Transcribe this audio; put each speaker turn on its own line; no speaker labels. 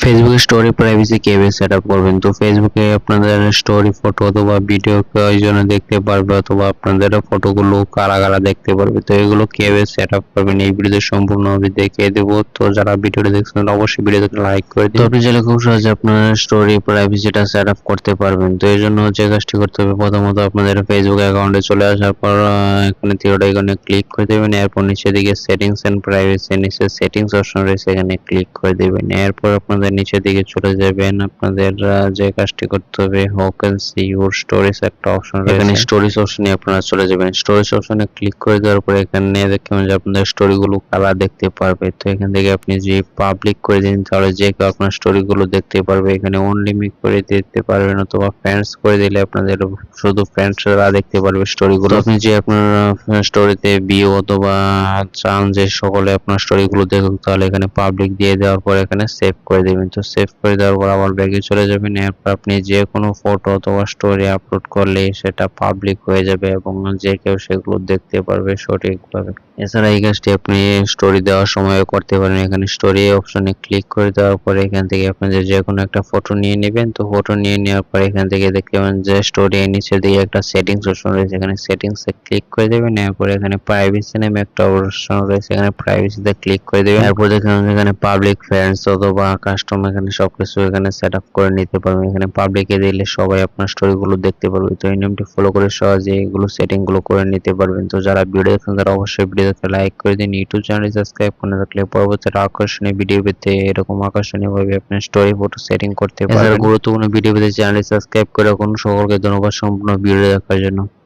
ফেসবুকে story privacy কিভাবে setup করবেন। তো ফেসবুকে আপনাদের স্টোরি ফটো অথবা ভিডিও কয়জনে দেখতে পারবে অথবা আপনাদের ফটোগুলো কারা কারা দেখতে পারবে, তো এগুলো কিভাবে সেটআপ করবেন এই ভিডিওতে সম্পূর্ণভাবে দেখিয়ে দেবো। তো যারা ভিডিওটি দেখছেন অবশ্যই ভিডিওতে লাইক করে দিন। তো আপনি চাইলে খুব সহজে আপনার স্টোরি প্রাইভেসিটা সেটআপ করতে পারবেন। তো এর জন্য যে কাজটি করতে হবে, প্রথমত আপনাদের ফেসবুক অ্যাকাউন্টে চলে আসার পর এখানে থ্রি আইকনে ক্লিক করে দেবেন। এরপর নিচের দিকে সেটিংস এন্ড প্রাইভেসি নিচে সেটিংস অপশন রয়েছে, এখানে ক্লিক করে দেবেন। এরপর আপনাদের নিচের দিকে চলে যাবেন। আপনাদের যে কাজটি করতে হবে, how can see your stories একটা অপশন রয়েছে, এখানে স্টোরিজ অপশনে আপনারা চলে যাবেন। স্টোরিজ অপশনে ক্লিক করে দেওয়ার পর এখানে দেখবেন যে আপনাদের স্টোরিগুলো কারা দেখতে পারবে। তো এখান থেকে আপনি যে পাবলিক করে দিন তাহলে যে কেউ আপনার স্টোরিগুলো দেখতে পারবে। এখানে অনলিমিট করে দিতে পারবেন অথবা ফ্রেন্ডস করে দিলে আপনাদের শুধু ফ্রেন্ডসরা দেখতে পারবে স্টোরিগুলো। আপনি যে আপনার স্টোরিতে ভিউ অথবা চান যে সকলে আপনার স্টোরিগুলো দেখুক, তাহলে এখানে পাবলিক দিয়ে দেওয়ার পর এখানে সেভ করে দেবেন। তো সেভ করে দেওয়ার পর আবার ব্যাগে চলে যাবেন। এরপর আপনি যে কোনো ফটো অথবা স্টোরি আপলোড করলে সেটা পাবলিক হয়ে যাবে এবং যে কেউ সেগুলো দেখতে পারবে সঠিকভাবে। এছাড়া এই কাজটি আপনি স্টোরি দেওয়ার সময় করতে পারেন। এখানে স্টোরি অপশনে ক্লিক করে দেওয়ার পরে এখান থেকে আপনাদের যে কোনো একটা ফটো নিয়ে নেবেন। তো ফটো নিয়ে নেওয়ার পর এখান থেকে দেখতে পাবেন যে স্টোরি এর নিচের দিকে একটা সেটিংস অপশন রয়েছে, এখানে সেটিংসে ক্লিক করে দেবেন। এরপর এখানে প্রাইভেসি নামে একটা অপশন রয়েছে, এখানে প্রাইভেসিতে ক্লিক করে দেবেন। এরপর দেখুন এখানে পাবলিক ফ্রেন্ডস অথবা কাস্টম এখানে সবকিছু এখানে সেট আপ করে নিতে পারবেন। এখানে পাবলিকে দিলে সবাই আপনার স্টোরিগুলো দেখতে পারবে। তো এই নিয়মটি ফলো করে সহজে এগুলো সেটিংগুলো করে নিতে পারবেন। তো যারা ভিডিও দেখছেন তারা অবশ্যই ভিডিওতে লাইক করে দিন, ইউটিউব চ্যানেল সাবস্ক্রাইব করে রাখলে পরবর্তী আকর্ষণীয় ভিডিও পেতে এরকম আকর্ষণীয়ভাবে আপনার স্টোরি ফটো সেটিং করতে পারবেন। গুরুত্বপূর্ণ ভিডিও পেতে চ্যানেল সাবস্ক্রাইব করে রাখুন। সকলকে ধন্যবাদ সম্পূর্ণ ভিডিও দেখার জন্য।